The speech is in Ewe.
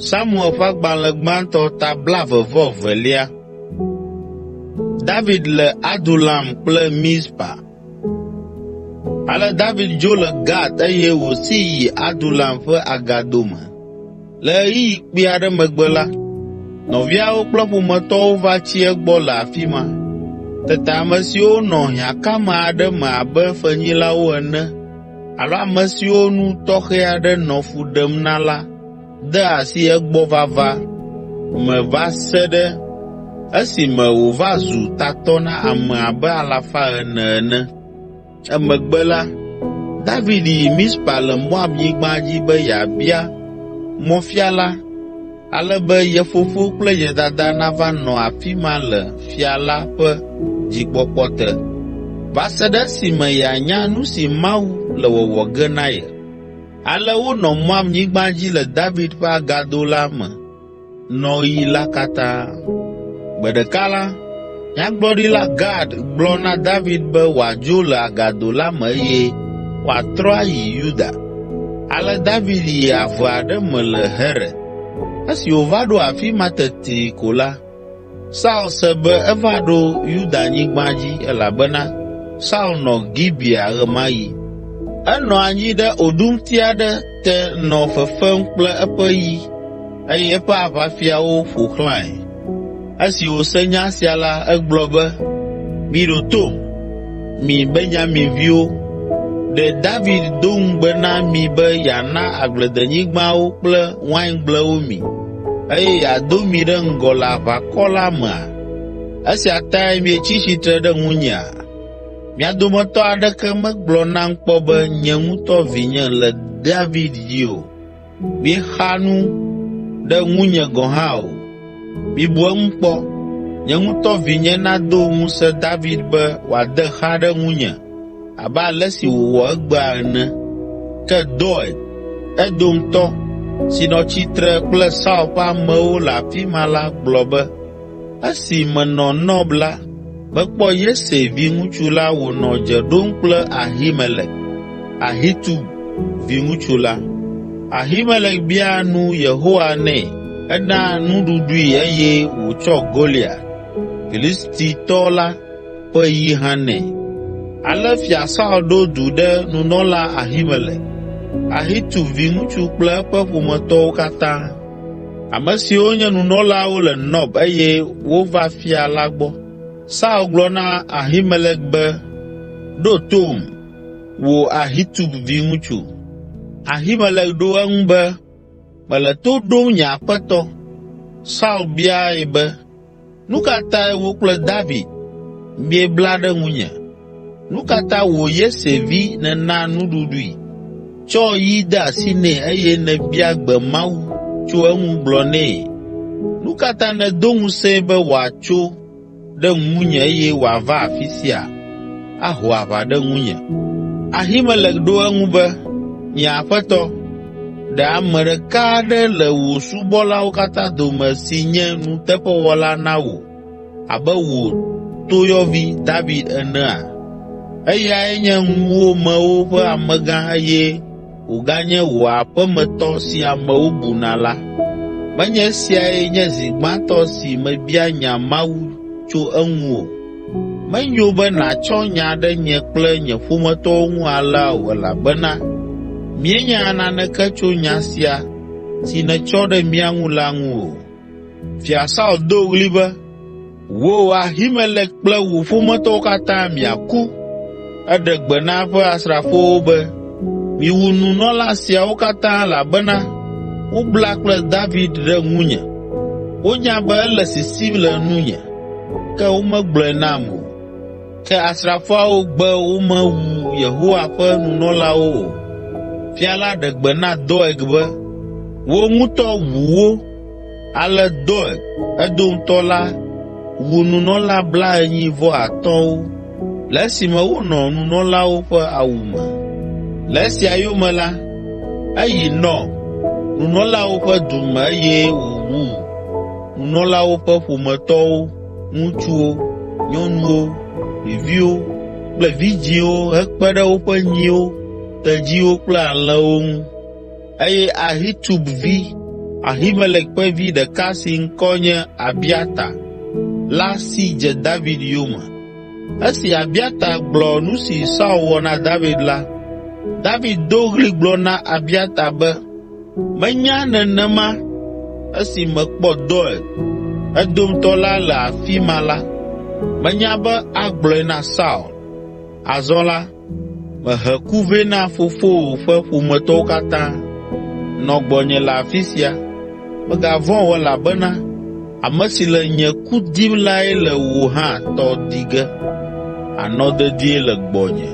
Samuel ƒe agbalẽ gbãtɔ ta 22. David le Adulam kple Mizpa. Ale David dzo le Gat eye wòsi yi Adulam ƒe agado me. Le ɣeyiɣi kpui aɖe megbe la, nɔviawo kple ƒometɔwo va tsi egbɔ le afi ma. Tete ame siwo nɔ hiãkame aɖe me abe fenyilawo ene alo ame siwo nu tɔxɛ aɖe nɔ fu ɖem na la de asi egbɔ vava me va se ɖe esime wòva zu tatɔ na ame abe 400 ene. Emegbe la, David yi Mizpa le Moabnyigba dzi be yeabia mɔfiala, ale be ye fofo kple ye dada nava nɔ afi ma le fia la ƒe dzikpɔkpɔ te, va se ɖe esime yeanya nu si Mawu le wɔwɔ ge na ye. Ale wonɔ Moabnyigba dzi le David ƒe agado la me nɔ ɣi la katã. Gbe ɖeka la, Nyagblɔɖila Gad gblɔ na David be wòadzo le agado la me eye wòatrɔ ayi Yuda. Ale David yi ave aɖe me le Heret. Esi wòva ɖo afi ma teti ko la, Saul se be eva ɖo Yudanyigba dzi elabena Saul nɔ Gibea ɣe ma ɣi. Enɔ anyi ɖe oɖumti aɖe te nɔ fefem kple eƒe yi eye eƒe aʋafiawo ƒo xlãe. Esi wòse nya sia la, egblɔ be, miɖo tom, mi Benyaminviwo, ɖe David do ŋugbe na mi be yeana agbledenyigbawo kple waingblewo mi, eye yeado mi ɖe ŋgɔ le aʋakɔ la mea? Esia tae mietsi tsitre ɖe ŋunyea? Mia dometɔ aɖeke megblɔ nam kpɔ be nye ŋutɔ vinye le David dzi o. Miexa nu ɖe ŋunye gɔ̃ hã o. Mibu eŋu kpɔ, nye ŋutɔ vinye nado ŋusẽ David be wòade xa ɖe ŋunye abe ale si wòwɔ egbea ene. Ke Doeg, Edomtɔ, si nɔ tsitre kple Saul ƒe amewo le afi ma la gblɔ be, esi menɔ Nɔb la, mekpɔ Yese viŋutsu la wònɔ dze ɖom kple Ahimelek, Ahitub viŋutsu la. Ahimelek bia nu Yehowa nɛ, ena nuɖuɖui eye wòtsɔ Goliat, Filistitɔ la ƒe yi hã nɛ. Ale Fia Saul ɖo du ɖe nunɔla Ahimelek, Ahitub viŋutsu kple eƒe ƒometɔwo katã, ame siwo nye nunɔlawo le Nɔb eye wova fia la gbɔ. Saul gblɔ na Ahimelek be, ɖo tom, wò Ahitub viŋutsu. Ahimelek ɖo eŋu be, mele to ɖom nye aƒetɔ. Saul biae be, nu ka tae wò kple David miebla ɖe ŋunye? Nu ka ta wò Yese vi nèna nuɖuɖui, tsɔ yi de asi nɛ eye nèbia gbe Mawu tso eŋu gblɔ nɛ? Nu ka ta nèdo ŋusẽ be wòatso ɖe ŋunye eye wòava afi sia aho aʋa ɖe ŋunye? Ahimelek ɖo eŋu be, nye aƒetɔ, ɖe ame ɖeka aɖe le wò subɔlawo katã dome si nye nuteƒewɔla na wò abe wò toyɔvi David enea? Eyae nye ŋuwòmewo ƒe amegã eye wòganye wò aƒemetɔ si amewo buna la. Menye esiae nye zi gbãtɔ si mebia nya Mawu tso eŋu o. Menyo be nàtsɔ nya ɖe nye kple nye ƒometɔwo ŋu alea o, elabena míenya naneke tso nya sia si nètsɔ ɖe mía ŋu la ŋu o. Fia Saul do ɣli be, wò Ahimelek kple wò ƒometɔwo katã miaku. Eɖe gbe na eƒe asrafowo be, miwu nunɔla siawo katã elabena wobla kple David ɖe ŋunye. Wonya be ele sisim le nunye, ke womegblɔe nam o. Ke asrafoawo gbe womewu Yehowa ƒe nunɔlawo o. Fia la ɖe gbe na Doeg be, wò ŋutɔ wu wo. Ale Doeg, Edomtɔ la, wu nunɔla 85wo le esime wonɔ nunɔlawo ƒe awu me. Le esia yome la, eyi Nɔb, nunɔlawo ƒe du me eye wòwu nunɔlawo ƒe ƒometɔwo, ŋutsuwo, nyɔnuwo, ɖeviwo kple vidzĩwo hekpe ɖe woƒe nyiwo, tedziwo kple alẽwo ŋu. Eye Ahitub vi Ahimelek ƒe vi ɖeka si ŋkɔ nye Abiata la si dze David yome. Esi Abiata gblɔ nu si Saul wɔ na David la, David do ɣli gblɔ na Abiata be, menya nenema. Esi mekpɔ Doeg, Edomtɔ la le afi ma la, menya be agblɔe na Saul. Azɔ la, mehe ku vɛ na fofowò ƒe ƒometɔwo katã. Nɔ gbɔnye le afi sia, megavɔ̃ o elabena ame si le nye ku dim lae le wò hã tɔ di ge. Anɔ dedie le gbɔnye.